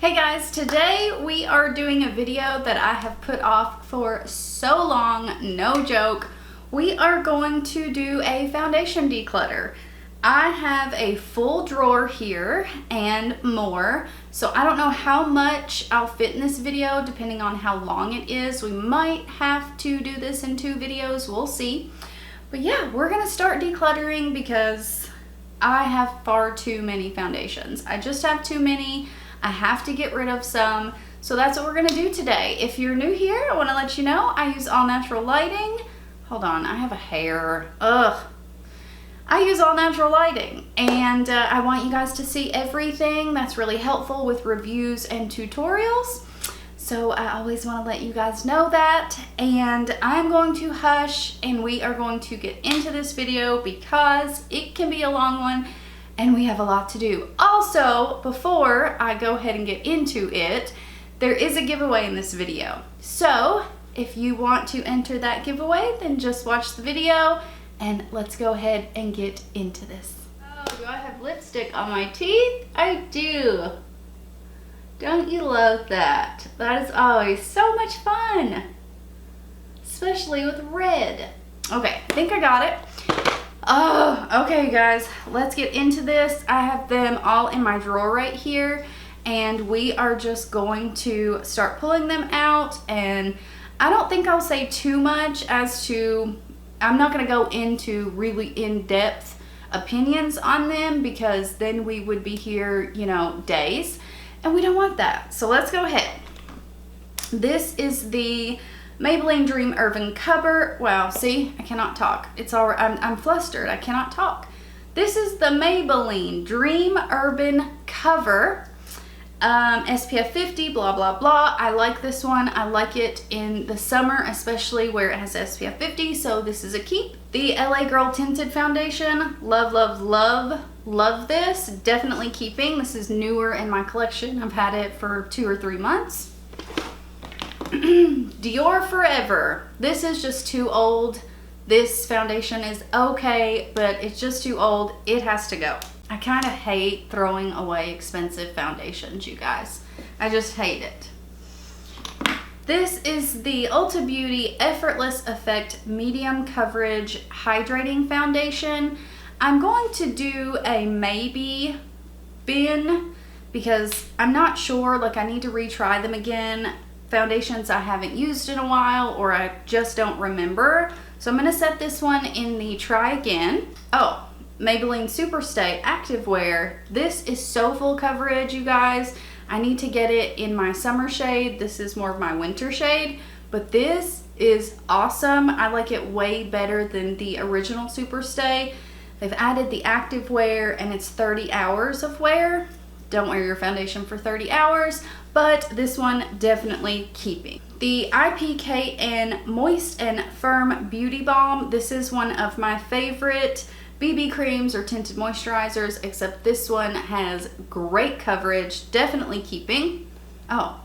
Hey guys, today we are doing a video that I have put off for so long, no joke. We are going to do a foundation declutter. I have a full drawer here and more, so I don't know how much I'll fit in this video depending on how long it is. We might have to do this in 2 videos, we'll see. But yeah, we're gonna start decluttering because I have far too many foundations. I just have too many. I have to get rid of some, so that's what we're gonna do today. If you're new here, I wanna let you know I use all natural lighting. Hold on, I have a hair, ugh. I use all natural lighting, and I want you guys to see everything. That's really helpful with reviews and tutorials. So I always wanna let you guys know that, and I'm going to hush, and we are going to get into this video because it can be a long one, and we have a lot to do. Also, before I go ahead and get into it, there is a giveaway in this video. So if you want to enter that giveaway, then just watch the video and let's go ahead and get into this. Oh, do I have lipstick on my teeth? I do. Don't you love that? That is always so much fun, especially with red. Okay, I think I got it. Oh, okay guys, let's get into this. I have them all in my drawer right here, and we are just going to start pulling them out. And I don't think I'll say too much as to, I'm not going to go into really in-depth opinions on them because then we would be here, you know, days, and we don't want that. So let's go ahead. This is the Maybelline Dream Urban Cover. Wow, see, I cannot talk. It's all, I'm flustered. I cannot talk. This is the Maybelline Dream Urban Cover. SPF 50, blah, blah, blah. I like this one. I like it in the summer, especially where it has SPF 50, so this is a keep. The LA Girl Tinted Foundation. Love, love, love, love this. Definitely keeping. This is newer in my collection. I've had it for 2 or 3 months. Dior Forever. This is just too old. This foundation is okay, but it's just too old. It has to go. I kind of hate throwing away expensive foundations, you guys. I just hate it. This is the Ulta Beauty Effortless Effect Medium Coverage Hydrating Foundation. I'm going to do a maybe bin because I'm not sure, like I need to retry them again. Foundations I haven't used in a while, or I just don't remember. So I'm gonna set this one in the try again. Oh, Maybelline Superstay Activewear. This is so full coverage, you guys. I need to get it in my summer shade. This is more of my winter shade, but this is awesome. I like it way better than the original Superstay. They've added the Activewear, and it's 30 hours of wear. Don't wear your foundation for 30 hours, but this one definitely keeping. The IPKN Moist and Firm Beauty Balm. This is one of my favorite BB creams or tinted moisturizers, except this one has great coverage, definitely keeping. Oh,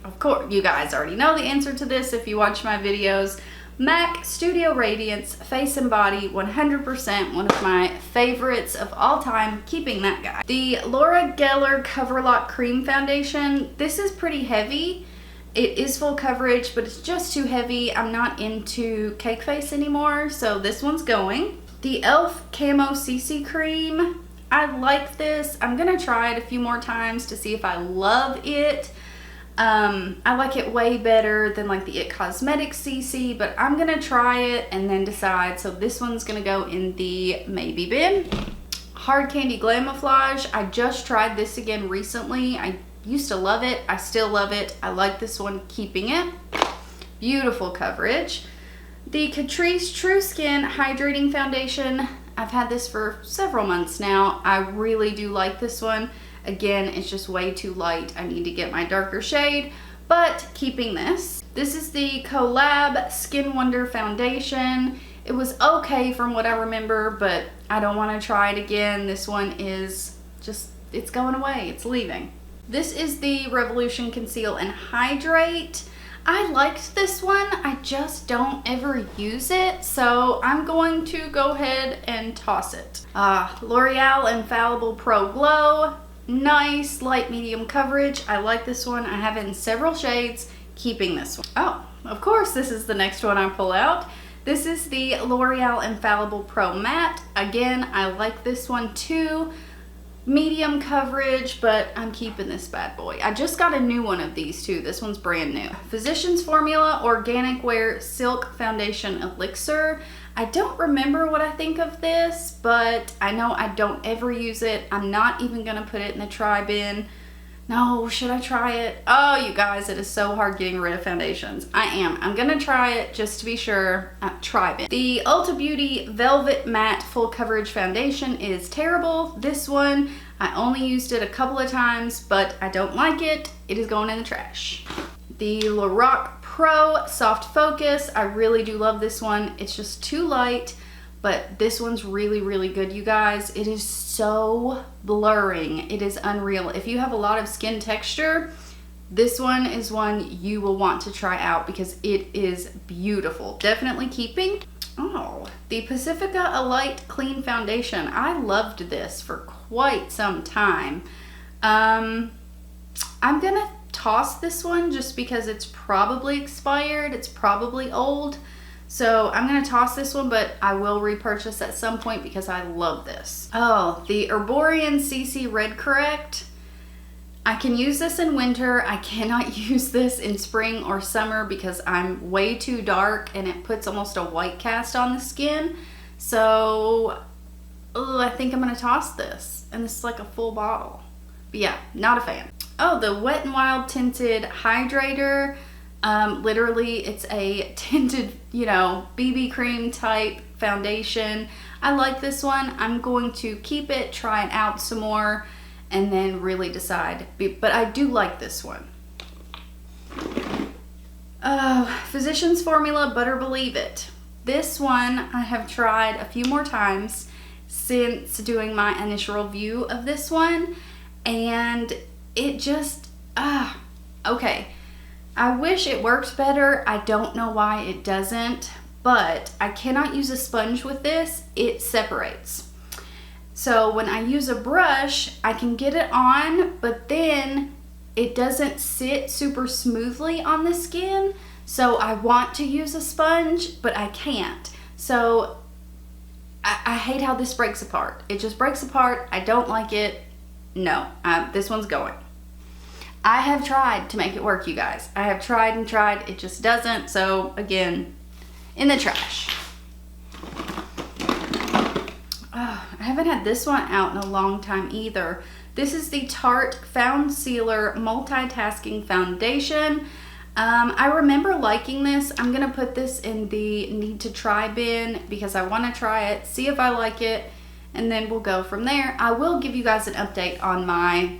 of course, you guys already know the answer to this if you watch my videos. MAC Studio Radiance Face and Body 100%, one of my favorites of all time, keeping that guy. The Laura Geller Cover Lock Cream Foundation. This is pretty heavy. It is full coverage, but it's just too heavy. I'm not into cake face anymore, so this one's going. The e.l.f. Camo Cc Cream. I like this. I'm gonna try it a few more times to see if I love it. I like it way better than like the It Cosmetics CC, but I'm gonna try it and then decide. So this one's gonna go in the maybe bin. Hard Candy Glamouflage. I just tried this again recently. I used to love it. I still love it. I like this one, keeping it. Beautiful coverage. The Catrice True Skin Hydrating Foundation. I've had this for several months now. I really do like this one. Again, it's just way too light. I need to get my darker shade, but keeping this. This is the Collab Skin Wonder Foundation. It was okay from what I remember, but I don't want to try it again. This one is just, it's going away. It's leaving. This is the Revolution Conceal and Hydrate. I liked this one. I just don't ever use it, so I'm going to go ahead and toss it. L'Oreal Infallible Pro Glow. nice light medium coverage. I like this one. I have it in several shades, keeping this one. Oh, of course, this is the next one I pull out. This is the L'Oreal Infallible Pro Matte. Again, I like this one too. Medium coverage, but I'm keeping this bad boy. I just got a new one of these too. This one's brand new. Physicians Formula Organic Wear Silk Foundation Elixir. I don't remember what I think of this, but I know I don't ever use it. I'm not even gonna put it in the try bin. No, should I try it? Oh, you guys, it is so hard getting rid of foundations. I'm gonna try it just to be sure. Try bin. The Ulta Beauty Velvet Matte Full Coverage Foundation is terrible. This one, I only used it a couple of times, but I don't like it. It is going in the trash. The Lorac Pro Soft Focus. I really do love this one. It's just too light, but this one's really, really good, you guys. It is so blurring. It is unreal. If you have a lot of skin texture, this one is one you will want to try out because it is beautiful. Definitely keeping. Oh, the Pacifica A Light Clean Foundation. I loved this for quite some time. I'm gonna toss this one just because it's probably expired. It's probably old. So I'm gonna toss this one, but I will repurchase at some point because I love this. Oh, the Herborian CC Red Correct. I can use this in winter. I cannot use this in spring or summer because I'm way too dark and it puts almost a white cast on the skin. So I think I'm gonna toss this. And this is like a full bottle. But yeah, not a fan. Oh, the Wet n Wild Tinted Hydrator. Literally, it's a tinted, you know, BB cream type foundation. I like this one. I'm going to keep it, try it out some more, and then really decide. But I do like this one. Physicians Formula Butter Believe It. This one I have tried a few more times since doing my initial review of this one, and it just, okay. I wish it worked better. I don't know why it doesn't, but I cannot use a sponge with this. It separates. So when I use a brush, I can get it on, but then it doesn't sit super smoothly on the skin. So I want to use a sponge, but I can't. So I hate how this breaks apart. It just breaks apart. I don't like it. No, this one's going. I have tried to make it work, you guys. I have tried and tried. It just doesn't. So again, in the trash. Oh, I haven't had this one out in a long time either. This is the Tarte Found Sealer Multitasking Foundation. I remember liking this. I'm gonna put this in the need to try bin because I want to try it, see if I like it, and then we'll go from there. I will give you guys an update on my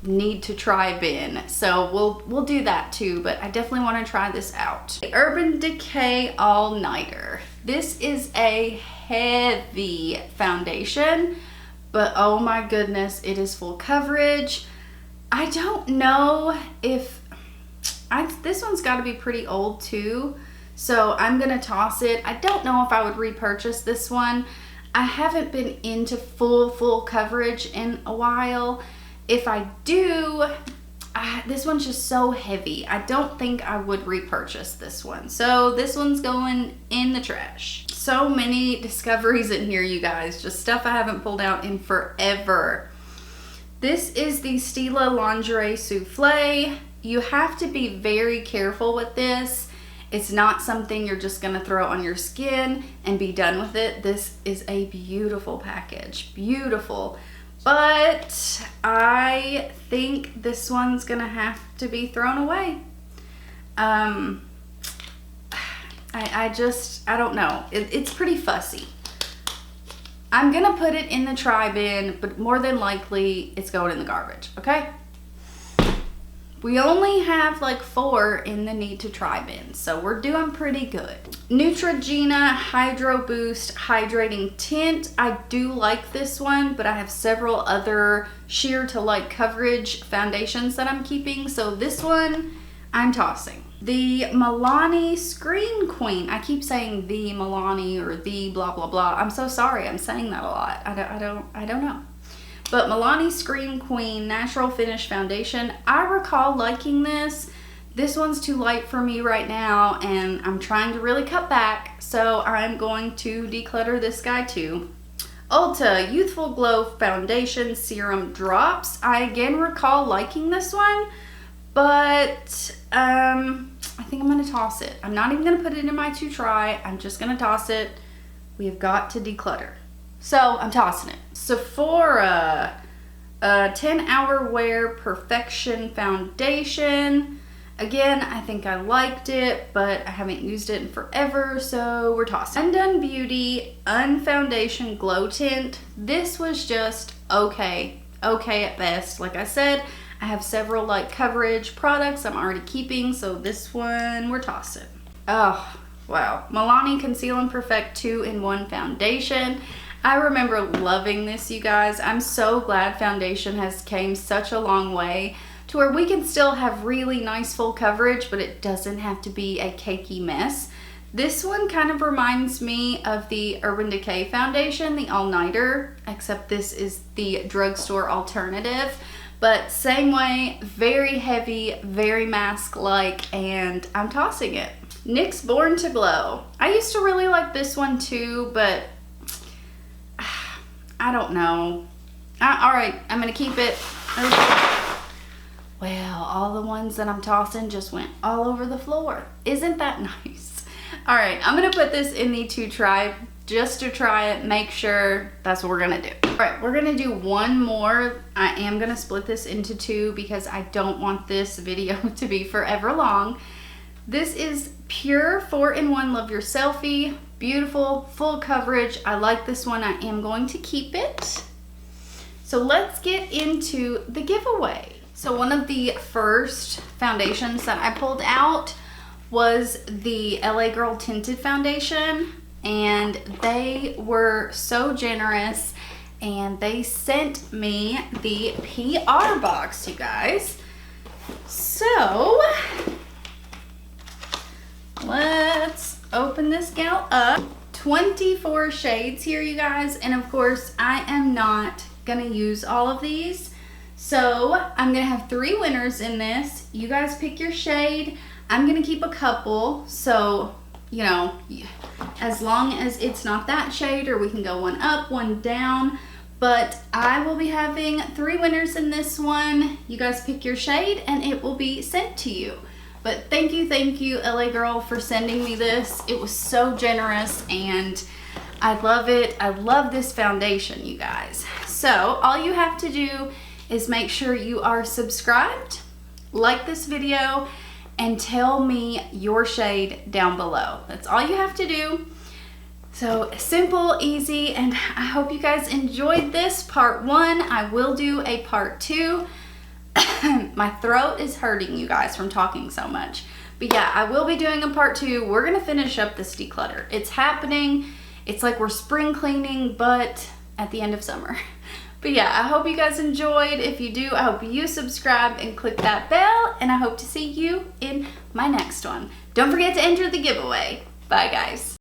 need to try bin, so we'll do that too, but I definitely want to try this out. The Urban Decay All Nighter. This is a heavy foundation, but oh my goodness, it is full coverage. I don't know if this one's got to be pretty old too, so I'm gonna toss it. I don't know if I would repurchase this one. I haven't been into full coverage in a while. If I do, this one's just so heavy. I don't think I would repurchase this one. So this one's going in the trash. So many discoveries in here, you guys. Just stuff I haven't pulled out in forever. This is the Stila Lingerie Souffle. You have to be very careful with this. It's not something you're just gonna throw on your skin and be done with it. This is a beautiful package, beautiful. But I think this one's gonna have to be thrown away. I don't know. It's pretty fussy. I'm gonna put it in the try bin, but more than likely it's going in the garbage, okay? We only have like 4 in the need to try bin, so we're doing pretty good. Neutrogena Hydro Boost Hydrating Tint. I do like this one, but I have several other sheer to light coverage foundations that I'm keeping, so this one I'm tossing. The Milani Screen Queen. I keep saying the Milani or the blah blah blah. I'm so sorry. I'm saying that a lot. I don't know. But Milani Scream Queen Natural Finish Foundation, I recall liking this. This one's too light for me right now, and I'm trying to really cut back, so I'm going to declutter this guy too. Ulta Youthful Glow Foundation Serum Drops. I again recall liking this one, but I think I'm gonna toss it. I'm not even gonna put it in my to try. I'm just gonna toss it. We have got to declutter. So I'm tossing it. Sephora 10-Hour Wear Perfection Foundation. Again, I think I liked it, but I haven't used it in forever, so we're tossing. Undone Beauty Unfoundation Glow Tint. This was just okay at best. Like I said, I have several light coverage products I'm already keeping, so this one we're tossing. Oh, wow. Milani Conceal and Perfect 2-in-1 Foundation. I remember loving this, you guys. I'm so glad foundation has came such a long way to where we can still have really nice full coverage, but it doesn't have to be a cakey mess. This one kind of reminds me of the Urban Decay foundation, the all-nighter, except this is the drugstore alternative. But same way, very heavy, very mask-like, and I'm tossing it. NYX Born to Glow. I used to really like this one too, but I don't know. All right, I'm gonna keep it. Well, all the ones that I'm tossing just went all over the floor. Isn't that nice? All right, I'm gonna put this in the to try, just to try it, make sure. That's what we're gonna do. All right, we're gonna do one more. I am gonna split this into two because I don't want this video to be forever long. This is Pure 4-in-1 Love Your Selfie. Beautiful, full coverage. I like this one. I am going to keep it. So let's get into the giveaway. So one of the first foundations that I pulled out was the LA Girl Tinted Foundation, and they were so generous and they sent me the PR box, you guys. So let's open this gal up. 24 shades here, you guys, and of course I am not gonna use all of these, so I'm gonna have 3 winners in this. You guys pick your shade. I'm gonna keep a couple, so you know, as long as it's not that shade, or we can go one up, one down, but I will be having 3 winners in this one. You guys pick your shade and it will be sent to you. But thank you, LA Girl, for sending me this. It was so generous and I love it. I love this foundation, you guys. So all you have to do is make sure you are subscribed, like this video, and tell me your shade down below. That's all you have to do. So simple, easy, and I hope you guys enjoyed this part 1. I will do a part 2. My throat is hurting, you guys, from talking so much. But yeah, I will be doing a part 2. We're gonna finish up this declutter. It's happening. It's like we're spring cleaning, but at the end of summer. But yeah, I hope you guys enjoyed. If you do, I hope you subscribe and click that bell, and I hope to see you in my next one. Don't forget to enter the giveaway. Bye, guys.